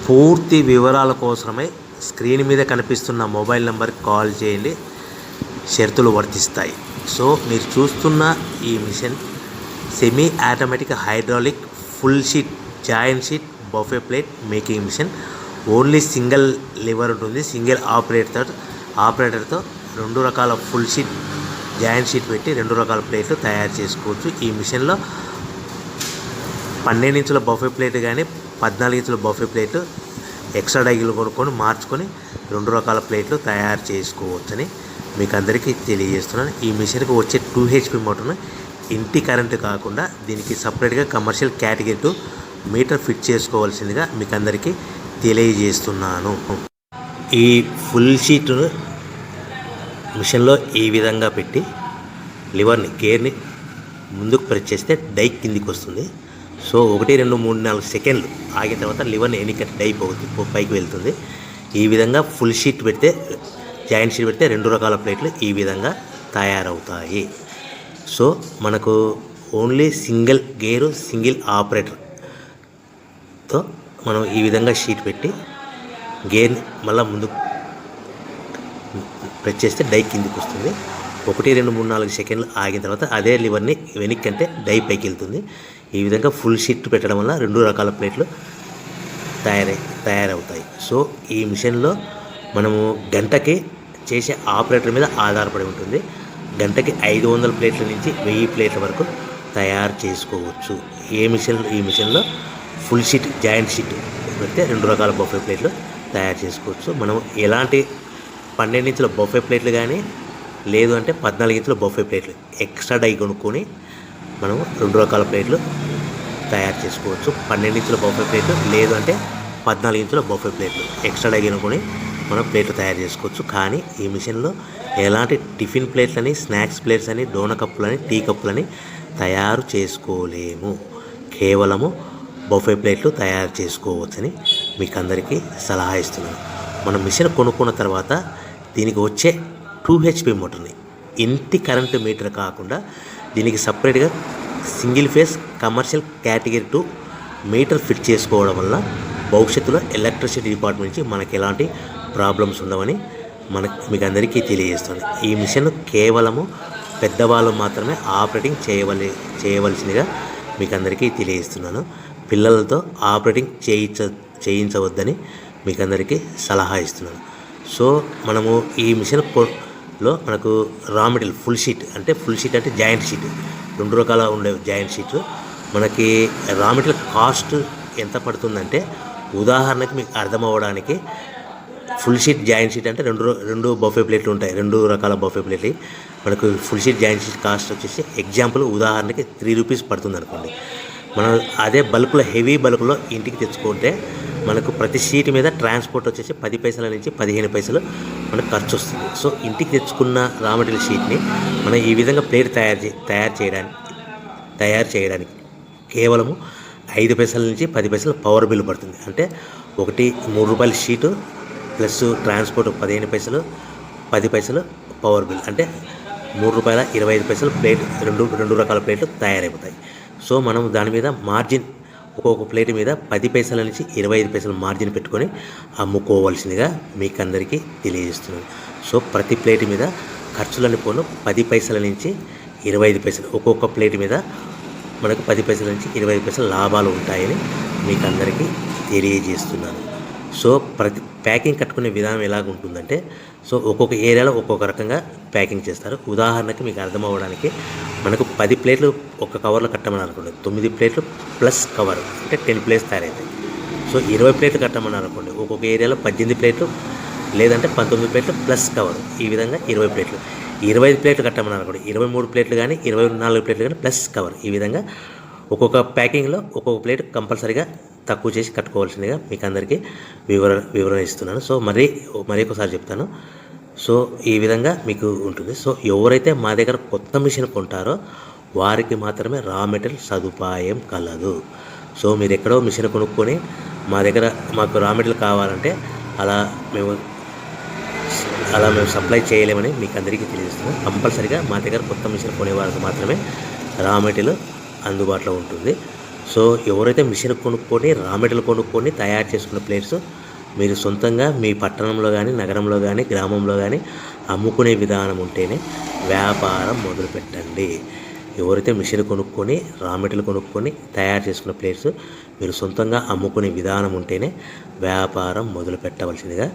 పూర్తి వివరాల కోసమై స్క్రీన్ మీద కనిపిస్తున్న మొబైల్ నెంబర్కి కాల్ చేయండి. షరతులు వర్తిస్తాయి. సో మీరు చూస్తున్న ఈ machine semi automatic hydraulic full sheet joint sheet buffet plate making machine. Only single lever ఉంటుంది. సింగిల్ ఆపరేటర్తో 2 రకాల ఫుల్ షీట్ జాయింట్ షీట్ పెట్టి 2 రకాల ప్లేట్లు తయారు చేసుకోవచ్చు. ఈ మిషన్లో 12 ఇంచుల బఫే ప్లేట్ కానీ 14 ఇంచుల బఫే ప్లేట్ ఎక్స్ట్రా డైలు కొనుక్కొని మార్చుకొని 2 రకాల ప్లేట్లు తయారు చేసుకోవచ్చని మీకు అందరికీ తెలియజేస్తున్నాను. ఈ మిషన్కి వచ్చే 2 HP మోటార్ను ఇంటి కరెంటు కాకుండా దీనికి సపరేట్గా కమర్షియల్ కేటగిరీ 2 మీటర్ ఫిట్ చేసుకోవాల్సిందిగా మీకు అందరికీ తెలియజేస్తున్నాను. ఈ ఫుల్ షీట్ను మిషన్లో ఈ విధంగా పెట్టి లివర్ని గేర్ని ముందుకు ప్రెస్ చేస్తే డై కిందికి వస్తుంది. సో 1 2 3 4 సెకండ్లు ఆగిన తర్వాత లివర్ని ఎన్నిక డై పైకి వెళ్తుంది. ఈ విధంగా ఫుల్ షీట్ పెడితే జాయింట్ షీట్ పెడితే 2 రకాల ప్లేట్లు ఈ విధంగా తయారవుతాయి. సో మనకు ఓన్లీ సింగిల్ గేరు సింగిల్ ఆపరేటర్తో మనం ఈ విధంగా షీట్ పెట్టి గేర్ని మళ్ళీ ముందుకు ప్రెస్ చేస్తే డై కిందికి వస్తుంది. 1 2 3 4 సెకండ్లు ఆగిన తర్వాత అదే లివర్ని వెనక్కి అంటే డై పైకి వెళ్తుంది. ఈ విధంగా ఫుల్ షీట్ పెట్టడం వల్ల 2 రకాల ప్లేట్లు తయారవుతాయి. సో ఈ మిషన్లో మనము గంటకి చేసే ఆపరేటర్ మీద ఆధారపడి ఉంటుంది. గంటకి 500 ప్లేట్ల నుంచి 1000 ప్లేట్ల వరకు తయారు చేసుకోవచ్చు. ఈ మిషన్లో ఫుల్ షీట్ జాయింట్ షీట్ పెడితే 2 రకాల బఫే ప్లేట్లు తయారు చేసుకోవచ్చు. మనం ఎలాంటి 12 ఇంచుల బఫే ప్లేట్లు కానీ లేదు అంటే 14 ఇంచుల బఫే ప్లేట్లు ఎక్స్ట్రా డై కొనుక్కొని మనం 2 రకాల ప్లేట్లు తయారు చేసుకోవచ్చు. 12 ఇంచుల బఫే ప్లేట్లు లేదు అంటే 14 ఇంచుల బఫే ప్లేట్లు ఎక్స్ట్రా డై కొనుక్కొని మనం ప్లేట్లు తయారు చేసుకోవచ్చు. కానీ ఈ మిషన్లో ఎలాంటి టిఫిన్ ప్లేట్లని స్నాక్స్ ప్లేట్స్ అని డోన కప్పులని టీ కప్పులని తయారు చేసుకోలేము. కేవలము బఫే ప్లేట్లు తయారు చేసుకోవచ్చని మీకు అందరికీ సలహా ఇస్తున్నాను. మనం మిషన్ కొనుక్కున్న తర్వాత దీనికి వచ్చే 2 HP మోటార్ని ఇంటి కరెంటు మీటర్ కాకుండా దీనికి సపరేట్గా single phase commercial category 2 metre fit చేసుకోవడం వల్ల భవిష్యత్తులో ఎలక్ట్రిసిటీ డిపార్ట్మెంట్ నుంచి మనకి ఎలాంటి ప్రాబ్లమ్స్ ఉండవని మీకు అందరికీ తెలియజేస్తుంది. ఈ మిషన్ కేవలము పెద్దవాళ్ళు మాత్రమే ఆపరేటింగ్ చేయవలసిందిగా మీకు అందరికీ తెలియజేస్తున్నాను. పిల్లలతో ఆపరేటింగ్ చేయించవద్దని మీకు అందరికీ సలహా ఇస్తున్నాను. సో మనము ఈ మిషన్లో మనకు రా మెటీరియల్ ఫుల్ షీట్ అంటే జాయింట్ షీట్ 2 రకాల ఉండే జాయింట్ షీట్ మనకి రా మెటీరియల్ కాస్ట్ ఎంత పడుతుందంటే ఉదాహరణకి మీకు అర్థం అవ్వడానికి ఫుల్ షీట్ జాయింట్ షీట్ అంటే 2 బఫే ప్లేట్లు ఉంటాయి. 2 రకాల బఫే ప్లేట్లు మనకు full sheet joint sheet cost వచ్చేసి ఎగ్జాంపుల్ ఉదాహరణకి 3 రూపీస్ పడుతుంది అనుకోండి. మనం అదే బల్క్లో హెవీ బల్క్లో ఇంటికి తెచ్చుకుంటే మనకు ప్రతి షీట్ మీద ట్రాన్స్పోర్ట్ వచ్చేసి 10 పైసల నుంచి 15 పైసలు మనకు ఖర్చు వస్తుంది. సో ఇంటికి తెచ్చుకున్న రా మెటీరియల్ షీట్ని మనం ఈ విధంగా ప్లేట్ తయారు చేయడానికి కేవలము 5 పైసల నుంచి 10 పైసలు పవర్ బిల్ పడుతుంది. అంటే ఒకటి 3 రూపాయల షీటు ప్లస్ ట్రాన్స్పోర్ట్ 15 పైసలు 10 పైసలు పవర్ బిల్ అంటే 3 రూపాయల 25 పైసలు ప్లేట్ 2 రకాల ప్లేట్లు తయారైపోతాయి. సో మనం దాని మీద మార్జిన్ ఒక్కొక్క ప్లేట్ మీద 10 పైసల నుంచి 25 పైసలు మార్జిన్ పెట్టుకొని అమ్ముకోవాల్సిందిగా మీకు అందరికీ తెలియజేస్తున్నాను. సో ప్రతి ప్లేట్ మీద ఖర్చులని పోను 10 పైసల నుంచి 25 పైసలు ఒక్కొక్క ప్లేట్ మీద మనకు 10 పైసల నుంచి 25 పైసలు లాభాలు ఉంటాయని మీకు అందరికీ తెలియజేస్తున్నాను. సో ప్రతి ప్యాకింగ్ కట్టుకునే విధానం ఎలాగ ఉంటుందంటే సో ఒక్కొక్క ఏరియాలో ఒక్కొక్క రకంగా ప్యాకింగ్ చేస్తారు. ఉదాహరణకి మీకు అర్థం అవ్వడానికి మనకు 10 ప్లేట్లు ఒక కవర్లో కట్టమని అనుకోండి, 9 ప్లేట్లు ప్లస్ కవర్ అంటే 10 ప్లేట్స్ తయారవుతాయి. సో 20 ప్లేట్లు కట్టమని అనుకోండి, ఒక్కొక్క ఏరియాలో 18 ప్లేట్లు లేదంటే 19 ప్లేట్లు ప్లస్ కవర్ ఈ విధంగా 20 ప్లేట్లు. 25 ప్లేట్లు కట్టమని అనుకోండి, 23 ప్లేట్లు కానీ 24 ప్లేట్లు కానీ ప్లస్ కవర్ ఈ విధంగా ఒక్కొక్క ప్యాకింగ్లో ఒక్కొక్క ప్లేట్ కంపల్సరీగా తక్కువ చేసి కట్టుకోవాల్సిందిగా మీకు అందరికీ వివరణ ఇస్తున్నాను. సో మరి ఒకసారి చెప్తాను. సో ఈ విధంగా మీకు ఉంటుంది. సో ఎవరైతే మా దగ్గర కొత్త మిషన్ కొంటారో వారికి మాత్రమే రా మెటీరియల్ సదుపాయం కలదు. సో మీరు ఎక్కడో మిషన్ కొనుక్కొని మాకు రా మెటీరియల్ కావాలంటే అలా మేము సప్లై చేయలేమని మీకు అందరికీ తెలియజేస్తున్నాం. కంపల్సరీగా మా దగ్గర కొత్త మిషన్ కొనే వారికి మాత్రమే రా మెటీరియల్ అందుబాటులో ఉంటుంది. సో ఎవరైతే మిషన్ కొనుక్కొని రా మెటీరియల్ కొనుక్కొని తయారు చేసుకున్న ప్లేట్స్ మీరు సొంతంగా మీ పట్టణంలో కానీ నగరంలో కానీ గ్రామంలో కానీ అమ్ముకునే విధానం ఉంటేనే వ్యాపారం మొదలుపెట్టండి. ఎవరైతే మిషన్ కొనుక్కొని రా మెటీరియల్ కొనుక్కొని తయారు చేసుకున్న ప్లేట్స్ మీరు సొంతంగా అమ్ముకునే విధానం ఉంటేనే వ్యాపారం మొదలు పెట్టవలసిందిగా